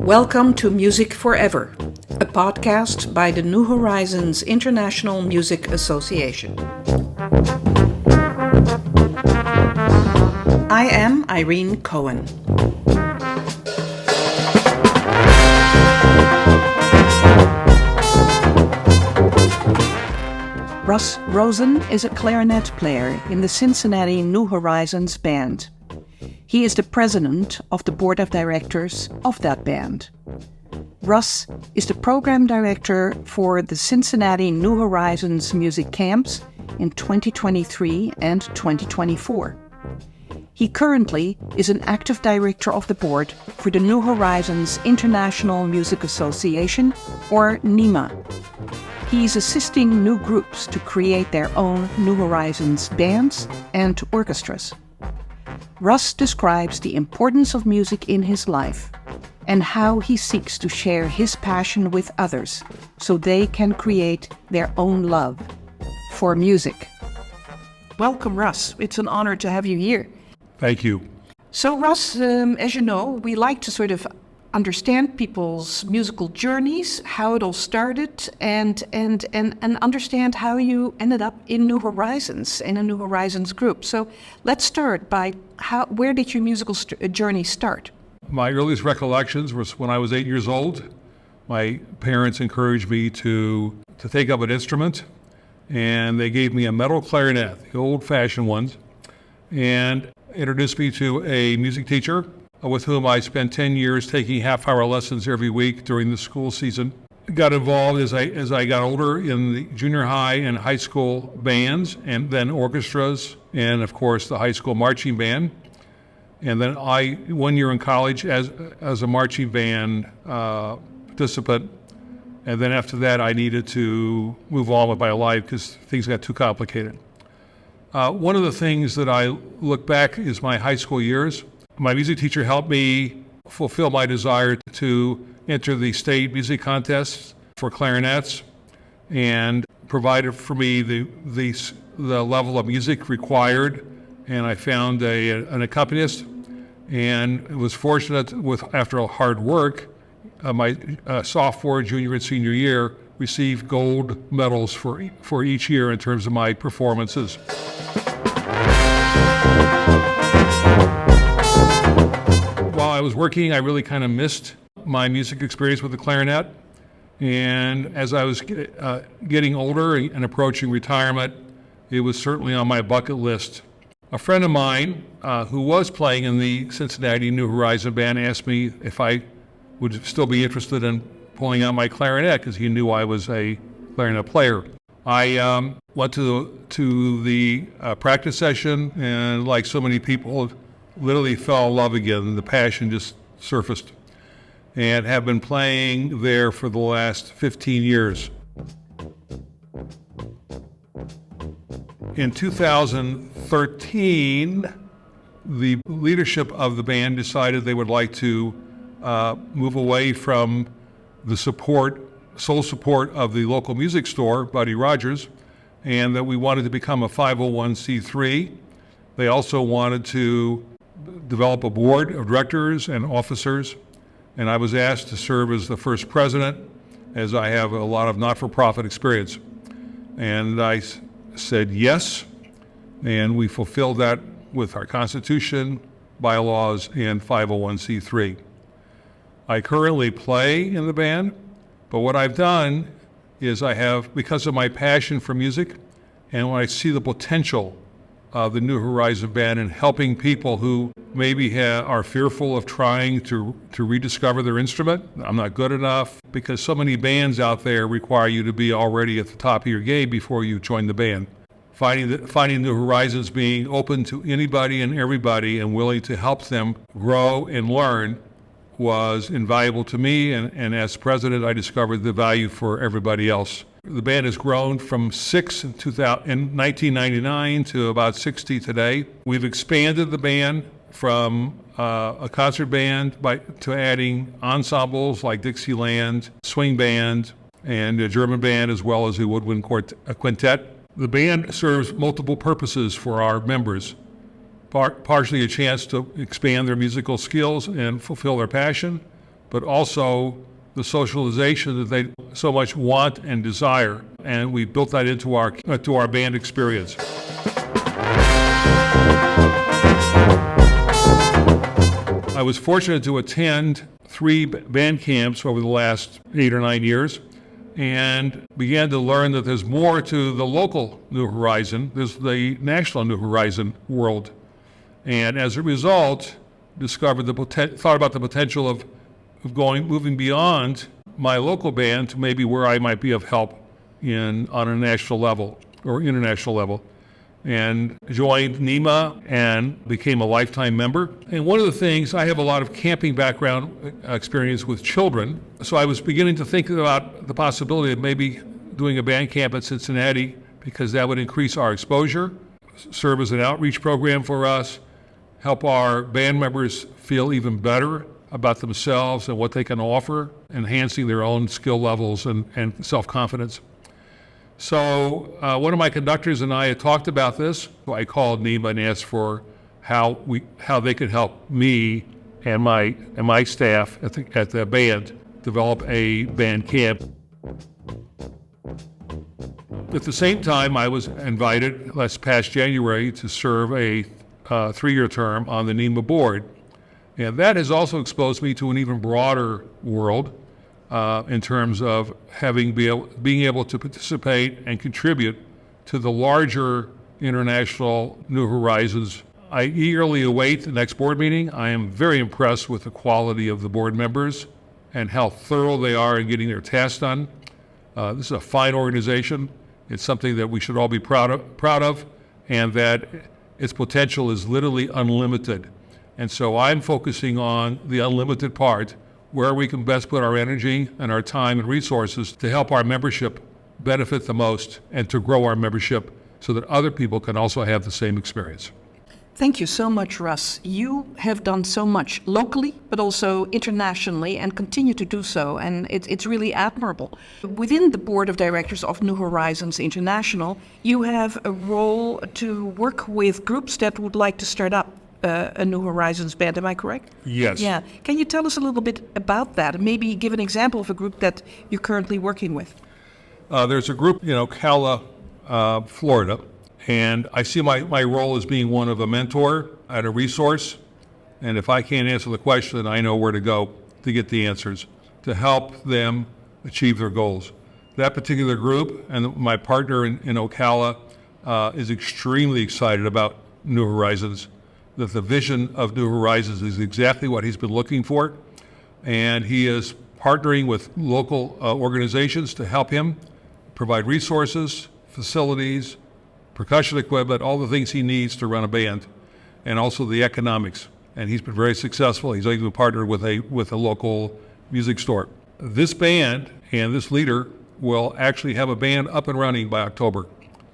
Welcome to Music Forever, a podcast by the New Horizons International Music Association. I am Irene Cohen. Russ Rosen is a clarinet player in the Cincinnati New Horizons Band. He is the president of the board of directors of that band. Russ is the program director for the Cincinnati New Horizons music camps in 2023 and 2024. He currently is an active director of the board for the New Horizons International Music Association, or NHIMA. He is assisting new groups to create their own New Horizons bands and orchestras. Russ describes the importance of music in his life and how he seeks to share his passion with others so they can create their own love for music. Welcome, Russ. It's an honor to have you here. Thank you. So, Russ, as you know, we like to sort of understand people's musical journeys, how it all started, and understand how you ended up in New Horizons, in a New Horizons group. So let's start by where did your musical journey start? My earliest recollections was when I was 8 years old. My parents encouraged me to take up an instrument, and they gave me a metal clarinet, the old-fashioned ones, and introduced me to a music teacher with whom I spent 10 years taking half-hour lessons every week during the school season. Got involved as I got older in the junior high and high school bands, and then orchestras, and of course the high school marching band. And then 1 year in college as a marching band participant. And then after that, I needed to move on with my life because things got too complicated. One of the things that I look back is my high school years. My music teacher helped me fulfill my desire to enter the state music contests for clarinets and provided for me the level of music required. And I found an accompanist and was fortunate after hard work, my sophomore, junior, and senior year received gold medals for each year in terms of my performances. While I was working, I really kind of missed my music experience with the clarinet. And as I was getting older and approaching retirement, it was certainly on my bucket list. A friend of mine who was playing in the Cincinnati New Horizons Band asked me if I would still be interested in pulling out my clarinet because he knew I was a clarinet player. I went to the practice session, and like so many people, literally fell in love again. The passion just surfaced, and have been playing there for the last 15 years. In 2013, the leadership of the band decided they would like to move away from the sole support of the local music store, Buddy Rogers, and that we wanted to become a 501c3. They also wanted to develop a board of directors and officers, and I was asked to serve as the first president, as I have a lot of not-for-profit experience. And I said yes, and we fulfilled that with our Constitution, bylaws, and 501c3. I currently play in the band, but what I've done is because of my passion for music, and when I see the potential of the New Horizons Band in helping people who maybe are fearful of trying to rediscover their instrument. I'm not good enough, because so many bands out there require you to be already at the top of your game before you join the band. Finding New Horizons being open to anybody and everybody and willing to help them grow and learn was invaluable to me, and as president, I discovered the value for everybody else. The band has grown from 6 in 1999 to about 60 today. We've expanded the band from a concert band to adding ensembles like Dixieland, swing band, and a German band, as well as a woodwind quintet. The band serves multiple purposes for our members. partially a chance to expand their musical skills and fulfill their passion, but also the socialization that they so much want and desire. And we built that into our band experience. I was fortunate to attend 3 band camps over the last 8 or 9 years and began to learn that there's more to the local New Horizon. There's the national New Horizon world. And as a result, thought about the potential of moving beyond my local band to maybe where I might be of help on a national level or international level. And joined NHIMA and became a lifetime member. And one of the things, I have a lot of camping background experience with children, so I was beginning to think about the possibility of maybe doing a band camp at Cincinnati, because that would increase our exposure, serve as an outreach program for us, help our band members feel even better about themselves and what they can offer, enhancing their own skill levels and self-confidence. So one of my conductors and I had talked about this. So I called NHIMA and asked for how they could help me and my staff at the band develop a band camp. At the same time, I was invited last past January to serve a 3-year term on the NHIMA board. And that has also exposed me to an even broader world in terms of being able to participate and contribute to the larger international New Horizons. I eagerly await the next board meeting. I am very impressed with the quality of the board members and how thorough they are in getting their tasks done. This is a fine organization. It's something that we should all be proud of, and that its potential is literally unlimited. And so I'm focusing on the unlimited part, where we can best put our energy and our time and resources to help our membership benefit the most and to grow our membership so that other people can also have the same experience. Thank you so much, Russ. You have done so much locally, but also internationally, and continue to do so, and it's really admirable. Within the board of directors of New Horizons International, you have a role to work with groups that would like to start up a New Horizons band. Am I correct? Yes. Yeah. Can you tell us a little bit about that, and maybe give an example of a group that you're currently working with? There's a group in Ocala, Florida. And I see my role as being one of a mentor and a resource. And if I can't answer the question, I know where to go to get the answers to help them achieve their goals. That particular group and my partner in Ocala is extremely excited about New Horizons, that the vision of New Horizons is exactly what he's been looking for. And he is partnering with local organizations to help him provide resources, facilities, percussion equipment, all the things he needs to run a band, and also the economics. And he's been very successful. He's even partnered with a local music store. This band and this leader will actually have a band up and running by October.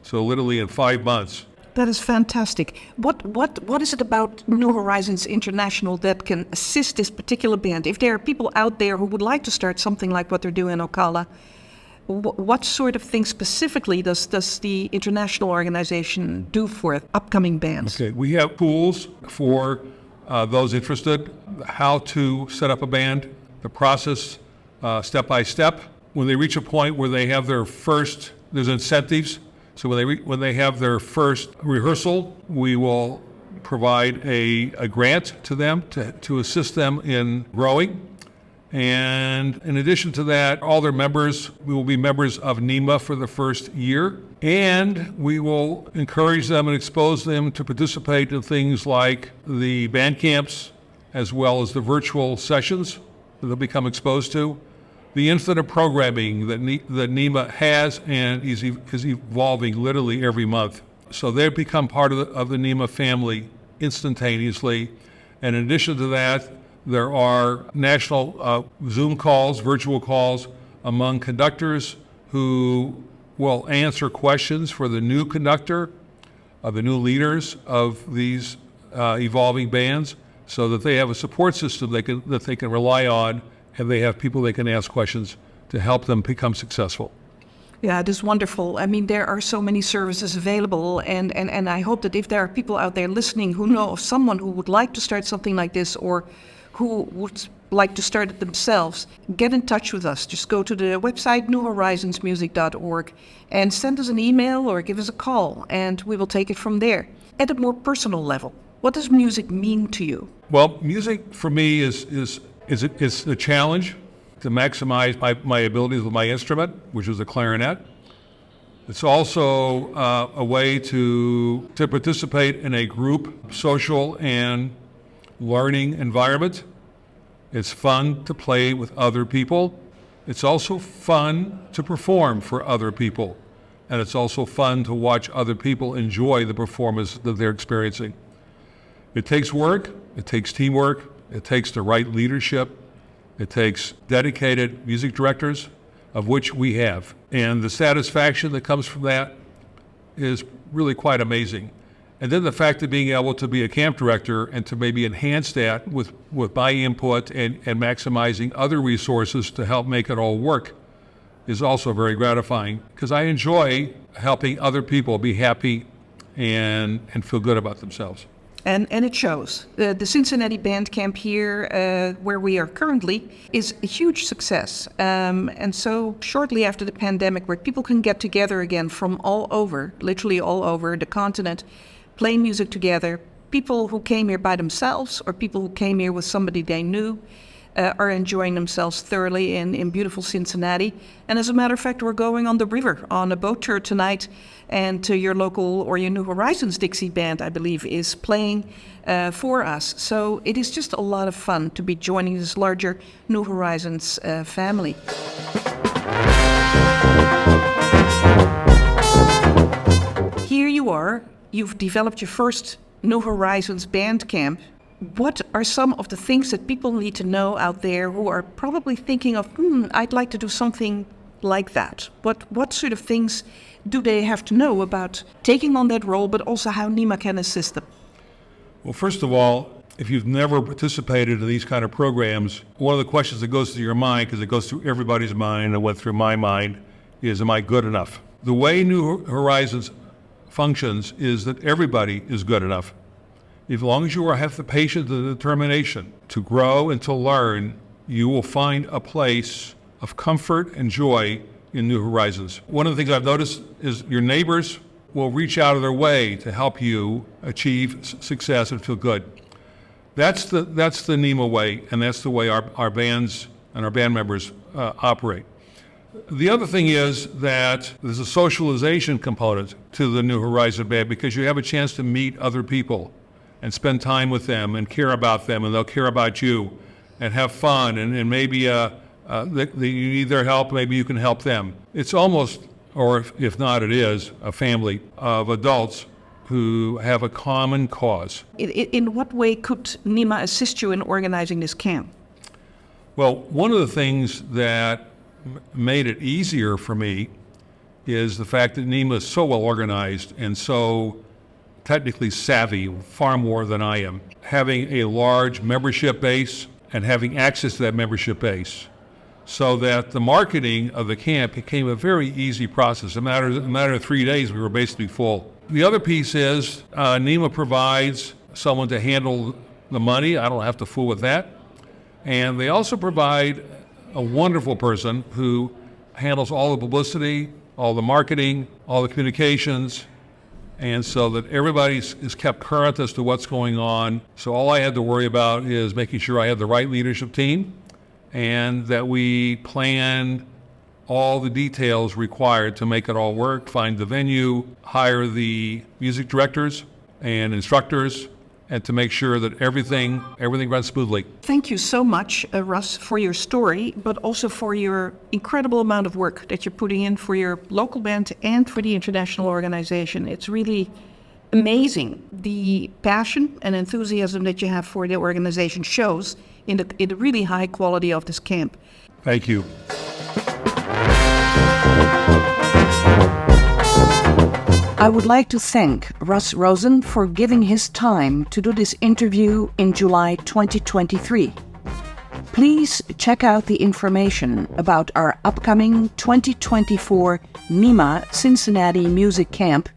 So literally in 5 months. That is fantastic. What is it about New Horizons International that can assist this particular band? If there are people out there who would like to start something like what they're doing in Ocala, what sort of things specifically does the international organization do for upcoming bands? Okay, we have tools for those interested, how to set up a band, the process step by step. When they reach a point where they have there's incentives. So when they have their first rehearsal, we will provide a grant to them to assist them in growing. And in addition to that, all their members, we will be members of NHIMA for the first year. And we will encourage them and expose them to participate in things like the band camps, as well as the virtual sessions that they'll become exposed to. The infinite programming that NHIMA has and is evolving literally every month. So they become part of the NHIMA family instantaneously. And in addition to that, there are national Zoom calls, virtual calls among conductors who will answer questions for the new conductor, the new leaders of these evolving bands, so that they have a support system that they can rely on, and they have people they can ask questions to help them become successful. Yeah, it is wonderful. I mean, there are so many services available, and I hope that if there are people out there listening who know of someone who would like to start something like this, or who would like to start it themselves, get in touch with us. Just go to the website newhorizonsmusic.org and send us an email or give us a call, and we will take it from there. At a more personal level, what does music mean to you? Well, music for me is a challenge to maximize my abilities with my instrument, which is a clarinet. It's also a way to participate in a group, social and learning environment. It's fun to play with other people. It's also fun to perform for other people. And it's also fun to watch other people enjoy the performance that they're experiencing. It takes work, it takes teamwork, it takes the right leadership, it takes dedicated music directors, of which we have. And the satisfaction that comes from that is really quite amazing. And then the fact of being able to be a camp director and to maybe enhance that with my input and maximizing other resources to help make it all work is also very gratifying, because I enjoy helping other people be happy and feel good about themselves. And it shows. The Cincinnati Band Camp here, where we are currently, is a huge success. And so shortly after the pandemic, where people can get together again from all over, literally all over the continent, play music together, people who came here by themselves or people who came here with somebody they knew, are enjoying themselves thoroughly in beautiful Cincinnati. And as a matter of fact, we're going on the river on a boat tour tonight, and your local or your New Horizons Dixie Band, I believe, is playing for us. So it is just a lot of fun to be joining this larger New Horizons family. Here you are, you've developed your first New Horizons Band Camp. What are some of the things that people need to know out there who are probably thinking of, I'd like to do something like that? What sort of things do they have to know about taking on that role, but also how NHIMA can assist them? Well, first of all, if you've never participated in these kind of programs, one of the questions that goes through your mind, because it goes through everybody's mind and went through my mind, is, am I good enough? The way New Horizons functions is that everybody is good enough. As long as you have the patience and the determination to grow and to learn, you will find a place of comfort and joy in New Horizons. One of the things I've noticed is your neighbors will reach out of their way to help you achieve success and feel good. That's the NHIMA way, and that's the way our bands and our band members operate. The other thing is that there's a socialization component to the New Horizons Band, because you have a chance to meet other people and spend time with them and care about them, and they'll care about you and have fun, and maybe you need their help, maybe you can help them. It's almost, or if not it is, a family of adults who have a common cause. In what way could NHIMA assist you in organizing this camp? Well, one of the things that made it easier for me is the fact that NHIMA is so well organized and so technically savvy, far more than I am. Having a large membership base and having access to that membership base, so that the marketing of the camp became a very easy process. In a matter of 3 days, we were basically full. The other piece is NHIMA provides someone to handle the money. I don't have to fool with that. And they also provide a wonderful person who handles all the publicity, all the marketing, all the communications, and so that everybody is kept current as to what's going on. So all I had to worry about is making sure I had the right leadership team and that we plan all the details required to make it all work, find the venue, hire the music directors and instructors, and to make sure that everything runs smoothly. Thank you so much, Russ, for your story, but also for your incredible amount of work that you're putting in for your local band and for the international organization. It's really amazing. The passion and enthusiasm that you have for the organization shows in the really high quality of this camp. Thank you. I would like to thank Russ Rosen for giving his time to do this interview in July 2023. Please check out the information about our upcoming 2024 NHIMA Cincinnati Music Camp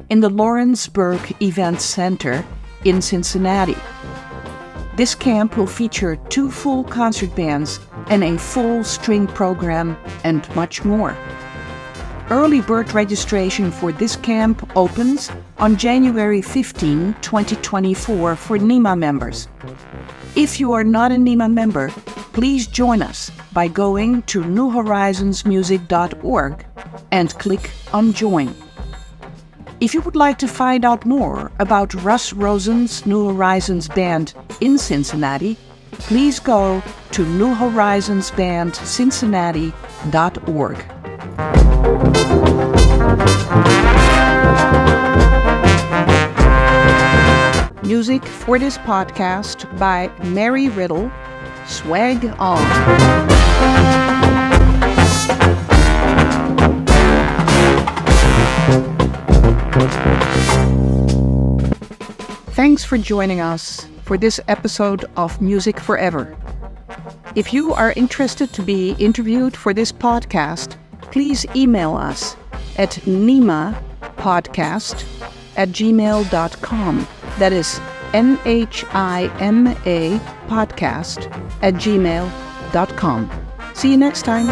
in the Lawrenceburg Event Center in Cincinnati. This camp will feature 2 full concert bands and a full string program and much more. Early bird registration for this camp opens on January 15, 2024 for NHIMA members. If you are not a NHIMA member, please join us by going to newhorizonsmusic.org and click on Join. If you would like to find out more about Russ Rosen's New Horizons Band in Cincinnati, please go to newhorizonsbandcincinnati.org. Music for this podcast by Mary Riddle. Swag on. Thanks for joining us for this episode of Music Forever. If you are interested to be interviewed for this podcast, please email us at NHIMA@gmail.com. That is NHIMA podcast@gmail.com. See you next time.